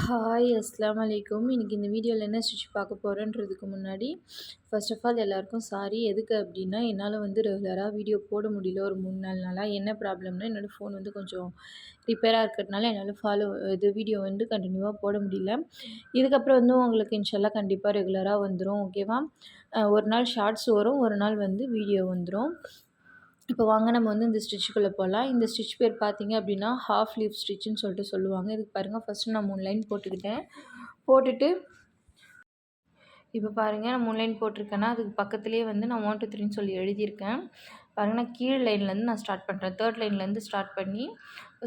Hi அஸ்ஸலாமு அலைக்கும். இன்னைக்கு இந்த வீடியோல என்ன ஸ்டிட்ச் பார்க்க போறேன்றதுக்கு முன்னாடி, ஃபர்ஸ்ட் ஆஃப் ஆல் எல்லாருக்கும் சாரி. எதுக்கு அப்டின்னா, என்னால வந்து ரெகுலரா வீடியோ போட முடியல ஒரு 3, 4 நாளா. என்ன ப்ராப்ளம்னா, என்னோட ஃபோன் வந்து கொஞ்சம் ரிப்பேரா இருக்கிறதுனால என்னால வீடியோ வந்து கன்டினியூவா போட முடியல. இதுக்கப்புறம் வந்து உங்களுக்கு இன்ஷாஅல்லாஹ் கண்டிப்பா ரெகுலரா வந்துரும். ஓகேவா? ஒரு நாள் ஷார்ட்ஸ் வரும், ஒரு நாள் வந்து வீடியோ வந்துரும். இப்போ வாங்க நம்ம வந்து இந்த ஸ்டிச்சுக்குள்ள போலாம். இந்த ஸ்டிச் பேர் பார்த்தீங்க அப்டின்னா, ஹாஃப் லீஃப் ஸ்டிச்சுன்னு சொல்லிட்டு சொல்லுவாங்க. இதுக்கு பாருங்க ஃபர்ஸ்ட்டு நான் 3 லைன் போட்டுக்கிட்டேன். போட்டுட்டு இப்போ பாருங்க நான் 3 லைன் போட்டிருக்கேன்னா, அதுக்கு பக்கத்திலேயே வந்து நான் 1, 2, 3ன்னு சொல்லி எழுதியிருக்கேன். பாருங்க நான் கீழ் லைன்லேருந்து நான் ஸ்டார்ட் பண்ணுறேன். 3 லைன்லேருந்து ஸ்டார்ட் பண்ணி,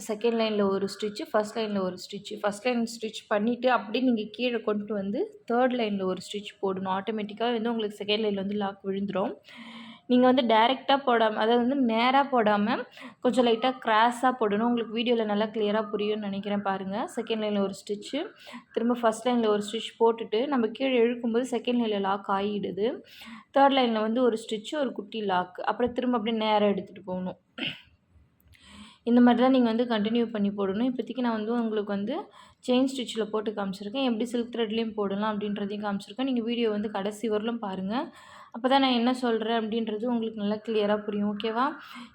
செகண்ட் லைனில் ஒரு ஸ்டிச்சு, ஃபர்ஸ்ட் லைனில் ஒரு ஸ்டிச்சு. ஃபர்ஸ்ட் லைன் ஸ்டிச் பண்ணிவிட்டு அப்படியே நீங்கள் கீழே கொண்டு வந்து 3 லைனில் ஒரு ஸ்டிச் போடணும். ஆட்டோமேட்டிக்காக வந்து உங்களுக்கு செகண்ட் லைனில் வந்து லாக் விழுந்துரும். நீங்கள் வந்து டைரெக்ட்டா போடாம, அதாவது வந்து நேரா போடாம, கொஞ்சம் லைட்டா கிராஸா போடணும். உங்களுக்கு வீடியோவில் நல்லா கிளியரா புரியும்னு நினைக்கிறேன் பாருங்கள். செகண்ட் லைனில் ஒரு ஸ்டிச்சு, திரும்ப ஃபர்ஸ்ட் லைனில் ஒரு ஸ்டிச் போட்டுட்டு, நம்ம கீழே இழுக்கும்போது செகண்ட் லைனில் லாக் ஆகிடுது. 3 லைனில் வந்து ஒரு ஸ்டிச்சு, ஒரு குட்டி லாக். அப்புறம் திரும்ப அப்படியே நேரா எடுத்துகிட்டு போகணும். இந்த மாதிரி தான் நீங்கள் வந்து கண்டினியூ பண்ணி போடணும். இப்போதைக்கு நான் வந்து உங்களுக்கு வந்து செயின் ஸ்டிச்சில் போட்டு காமிச்சிருக்கேன். எப்படி சில்க் த்ரெட்லேயும் போடலாம் அப்படின்றதையும் காமிச்சிருக்கேன். நீங்கள் வீடியோ வந்து கடைசி வரலும் பாருங்கள். அப்போ தான் நான் என்ன சொல்கிறேன் அப்படின்றது உங்களுக்கு நல்லா கிளியராக புரியும். ஓகேவா?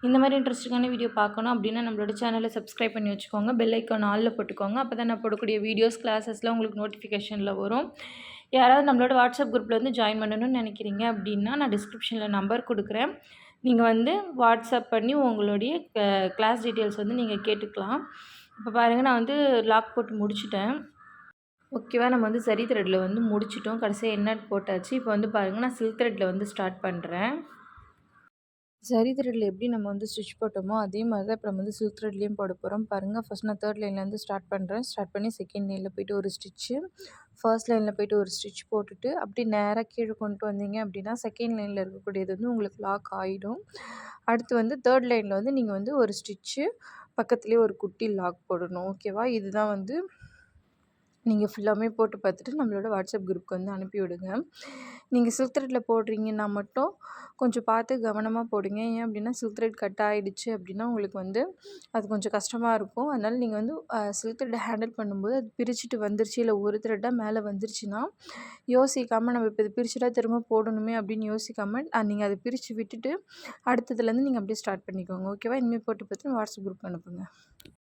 இந்த மாதிரி இன்ட்ரெஸ்டிங்கான வீடியோ பார்க்கணும் அப்படின்னா நம்மளோட சேனலை சப்ஸ்கிரைப் பண்ணி வச்சுக்கோங்க. பெல் ஐக்கான் ஆலில் போட்டுக்கோங்க. அப்போ தான் நான் போடக்கூடிய வீடியோஸ், கிளாஸஸ்லாம் உங்களுக்கு நோட்டிஃபிகேஷனில் வரும். யாராவது நம்மளோட வாட்ஸ்அப் குரூப்பில் வந்து ஜாயின் பண்ணணும்னு நினைக்கிறீங்க அப்படின்னா, நான் டிஸ்கிரிப்ஷனில் நம்பர் கொடுக்குறேன். நீங்க வந்து வாட்ஸ்அப் பண்ணி உங்களுடைய கிளாஸ் டீட்டெயில்ஸ் வந்து நீங்க கேட்டுக்கலாம். இப்போ பாருங்க நான் வந்து லாக் போட்டு முடிச்சுட்டேன். ஓகேவா? நம்ம வந்து ஜரி த்ரெட்ல வந்து முடிச்சுட்டோம். கடைசியா எண்ட் போட்டாச்சு. இப்போ வந்து பாருங்க நான் சில்க் த்ரெட்ல வந்து ஸ்டார்ட் பண்ணுறேன். ஜரி த்ரெட்ல எப்படி நம்ம வந்து ஸ்டிச் போட்டோமோ, அதே மாதிரி தான் இப்போ நம்ம வந்து சில்க் த்ரெட்லேயும் போட போகிறோம். பாருங்கள் ஃபர்ஸ்ட் நான் 3 லைன்லேருந்து ஸ்டார்ட் பண்ணுறேன். ஸ்டார்ட் பண்ணி செகண்ட் லைனில் போய்ட்டு ஒரு ஸ்டிச்சு, ஃபர்ஸ்ட் லைனில் போய்ட்டு ஒரு ஸ்டிச் போட்டுட்டு, அப்படியே நேராக கீழே கொண்டு வந்தீங்க அப்படின்னா, செகண்ட் லைனில் இருக்கக்கூடியது வந்து உங்களுக்கு லாக் ஆகிடும். அடுத்து வந்து 3 லைனில் வந்து நீங்கள் வந்து ஒரு ஸ்டிச்சு, பக்கத்துலேயே ஒரு குட்டி லாக் போடணும். ஓகேவா? இதுதான் வந்து நீங்கள் ஃபுல்லாமே போட்டு பார்த்துட்டு நம்மளோட வாட்ஸ்அப் குரூப்க்கு வந்து அனுப்பி விடுங்க. நீங்கள் சில்க் த்ரெட்ல போடுறீங்கன்னா மட்டும் கொஞ்சம் பார்த்து கவனமாக போடுங்க. ஏன் அப்படின்னா சில்க் த்ரெட் கட் ஆகிடுச்சு அப்படின்னா உங்களுக்கு வந்து அது கொஞ்சம் கஷ்டமாக இருக்கும். அதனால் நீங்கள் வந்து சில்க் த்ரெட்டை ஹேண்டில் பண்ணும்போது அது பிரிச்சுட்டு வந்துருச்சு, இல்லை ஒரு த்ரெட்டாக மேலே வந்துருச்சுன்னா யோசிக்காமல் நம்ம இப்போ இது பிரிச்சுட்டா திரும்ப போடணுமே அப்படின்னு யோசிக்காமல் நீங்கள் அதை பிரித்து விட்டுட்டு அடுத்ததுலேருந்து நீங்கள் அப்படியே ஸ்டார்ட் பண்ணிக்கோங்க. ஓகேவா? இனிமேல் போட்டு பார்த்துட்டு வாட்ஸ்அப் குரூப் அனுப்புங்க.